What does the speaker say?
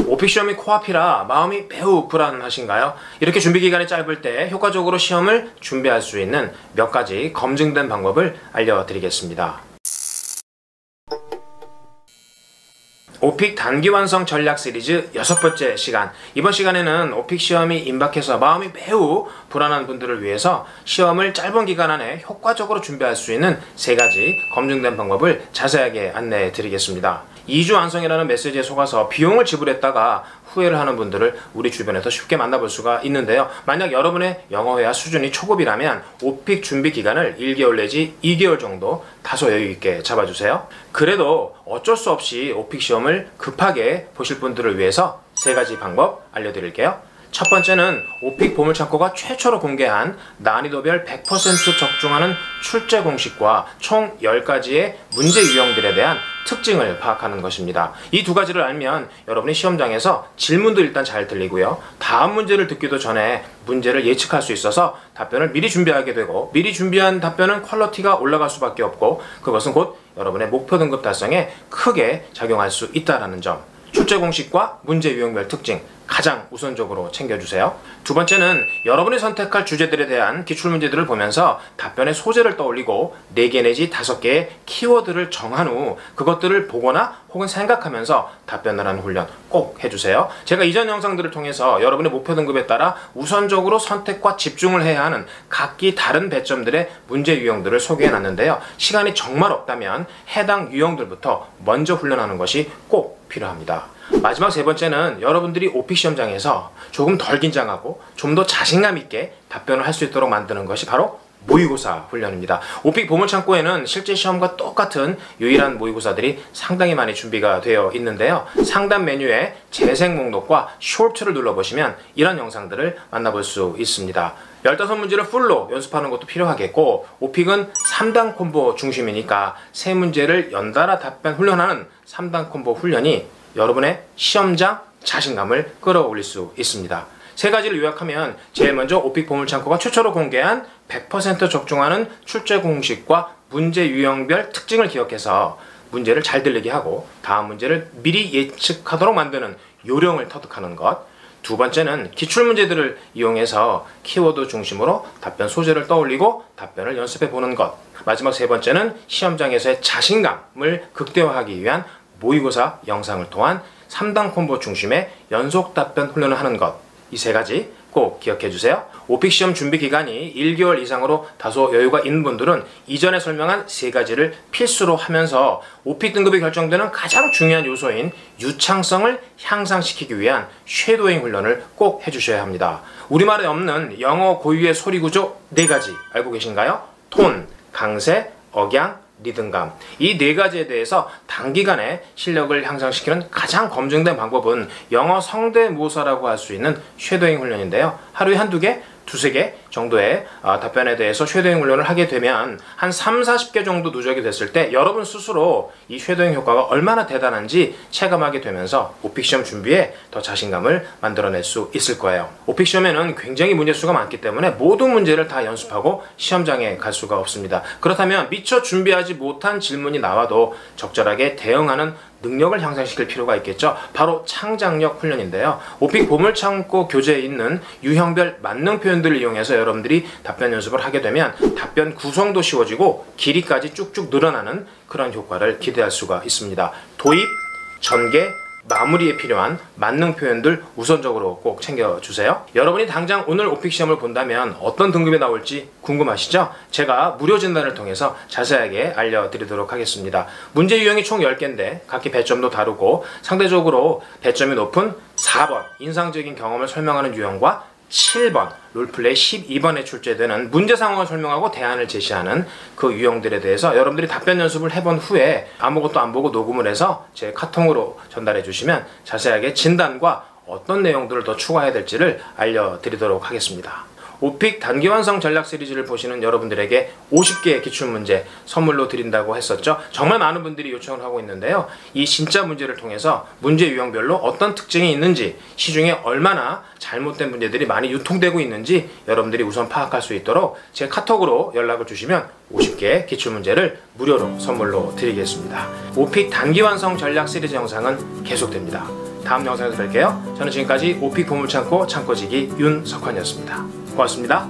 오픽 시험이 코앞이라 마음이 매우 불안하신가요? 이렇게 준비 기간이 짧을 때 효과적으로 시험을 준비할 수 있는 몇 가지 검증된 방법을 알려드리겠습니다. 오픽 단기 완성 전략 시리즈 6번째 시간. 이번 시간에는 오픽 시험이 임박해서 마음이 매우 불안한 분들을 위해서 시험을 짧은 기간 안에 효과적으로 준비할 수 있는 3가지 검증된 방법을 자세하게 안내해 드리겠습니다. 2주 완성이라는 메시지에 속아서 비용을 지불했다가 후회를 하는 분들을 우리 주변에서 쉽게 만나볼 수가 있는데요. 만약 여러분의 영어 회화 수준이 초급이라면 오픽 준비 기간을 1개월 내지 2개월 정도 다소 여유 있게 잡아주세요. 그래도 어쩔 수 없이 오픽 시험을 급하게 보실 분들을 위해서 3가지 방법 알려드릴게요. 첫 번째는 오픽 보물창고가 최초로 공개한 난이도별 100% 적중하는 출제 공식과 총 10가지의 문제 유형들에 대한 특징을 파악하는 것입니다. 이 2가지를 알면 여러분이 시험장에서 질문도 일단 잘 들리고요. 다음 문제를 듣기도 전에 문제를 예측할 수 있어서 답변을 미리 준비하게 되고, 미리 준비한 답변은 퀄리티가 올라갈 수밖에 없고, 그것은 곧 여러분의 목표 등급 달성에 크게 작용할 수 있다는 점. 출제 공식과 문제 유형별 특징 가장 우선적으로 챙겨주세요. 두 번째는 여러분이 선택할 주제들에 대한 기출문제들을 보면서 답변의 소재를 떠올리고 4개 내지 5개의 키워드를 정한 후 그것들을 보거나 혹은 생각하면서 답변을 하는 훈련 꼭 해주세요. 제가 이전 영상들을 통해서 여러분의 목표 등급에 따라 우선적으로 선택과 집중을 해야 하는 각기 다른 배점들의 문제 유형들을 소개해 놨는데요. 시간이 정말 없다면 해당 유형들부터 먼저 훈련하는 것이 꼭 필요합니다. 마지막 3번째는 여러분들이 오픽 시험장에서 조금 덜 긴장하고 좀 더 자신감 있게 답변을 할 수 있도록 만드는 것이 바로 모의고사 훈련입니다. 오픽 보물창고에는 실제 시험과 똑같은 유일한 모의고사들이 상당히 많이 준비가 되어 있는데요. 상단 메뉴에 재생 목록과 쇼트를 눌러보시면 이런 영상들을 만나볼 수 있습니다. 15문제를 풀로 연습하는 것도 필요하겠고, 오픽은 3단 콤보 중심이니까 3문제를 연달아 답변 훈련하는 3단 콤보 훈련이 여러분의 시험장 자신감을 끌어올릴 수 있습니다. 3가지를 요약하면 제일 먼저 오픽 보물창고가 최초로 공개한 100% 적중하는 출제 공식과 문제 유형별 특징을 기억해서 문제를 잘 들리게 하고 다음 문제를 미리 예측하도록 만드는 요령을 터득하는 것. 두 번째는 기출문제들을 이용해서 키워드 중심으로 답변 소재를 떠올리고 답변을 연습해 보는 것. 마지막 3번째는 시험장에서의 자신감을 극대화하기 위한 모의고사 영상을 통한 3단 콤보 중심의 연속 답변 훈련을 하는 것. 이 3가지 꼭 기억해 주세요. 오픽 시험 준비 기간이 1개월 이상으로 다소 여유가 있는 분들은 이전에 설명한 3가지를 필수로 하면서 오픽 등급이 결정되는 가장 중요한 요소인 유창성을 향상시키기 위한 쉐도잉 훈련을 꼭 해주셔야 합니다. 우리말에 없는 영어 고유의 소리 구조 4가지 알고 계신가요? 톤, 강세, 억양, 리듬감. 이 4가지에 대해서 단기간에 실력을 향상시키는 가장 검증된 방법은 영어 성대모사라고 할 수 있는 쉐도잉 훈련인데요. 하루에 한두 개, 2~3개 정도의 답변에 대해서 쉐도잉 훈련을 하게 되면 한 30~40개 정도 누적이 됐을 때 여러분 스스로 이 쉐도잉 효과가 얼마나 대단한지 체감하게 되면서 오픽 시험 준비에 더 자신감을 만들어낼 수 있을 거예요. 오픽 시험에는 굉장히 문제수가 많기 때문에 모든 문제를 다 연습하고 시험장에 갈 수가 없습니다. 그렇다면 미처 준비하지 못한 질문이 나와도 적절하게 대응하는 능력을 향상시킬 필요가 있겠죠. 바로 창작력 훈련인데요. 오픽 보물창고 교재에 있는 유형별 만능 표현들을 이용해서 여러분들이 답변 연습을 하게 되면 답변 구성도 쉬워지고 길이까지 쭉쭉 늘어나는 그런 효과를 기대할 수가 있습니다. 도입, 전개, 마무리에 필요한 만능 표현들 우선적으로 꼭 챙겨주세요. 여러분이 당장 오늘 오픽 시험을 본다면 어떤 등급이 나올지 궁금하시죠? 제가 무료 진단을 통해서 자세하게 알려드리도록 하겠습니다. 문제 유형이 총 10개인데 각기 배점도 다르고 상대적으로 배점이 높은 4번 인상적인 경험을 설명하는 유형과 7번 롤플레이 12번에 출제되는 문제 상황을 설명하고 대안을 제시하는 그 유형들에 대해서 여러분들이 답변 연습을 해본 후에 아무것도 안 보고 녹음을 해서 제 카톡으로 전달해 주시면 자세하게 진단과 어떤 내용들을 더 추가해야 될지를 알려드리도록 하겠습니다. 오픽 단기 완성 전략 시리즈를 보시는 여러분들에게 50개의 기출문제 선물로 드린다고 했었죠. 정말 많은 분들이 요청을 하고 있는데요. 이 진짜 문제를 통해서 문제 유형별로 어떤 특징이 있는지, 시중에 얼마나 잘못된 문제들이 많이 유통되고 있는지 여러분들이 우선 파악할 수 있도록 제 카톡으로 연락을 주시면 50개의 기출문제를 무료로 선물로 드리겠습니다. 오픽 단기 완성 전략 시리즈 영상은 계속됩니다. 다음 영상에서 뵐게요. 저는 지금까지 오픽 보물창고 창고지기 윤석환이었습니다. 고맙습니다.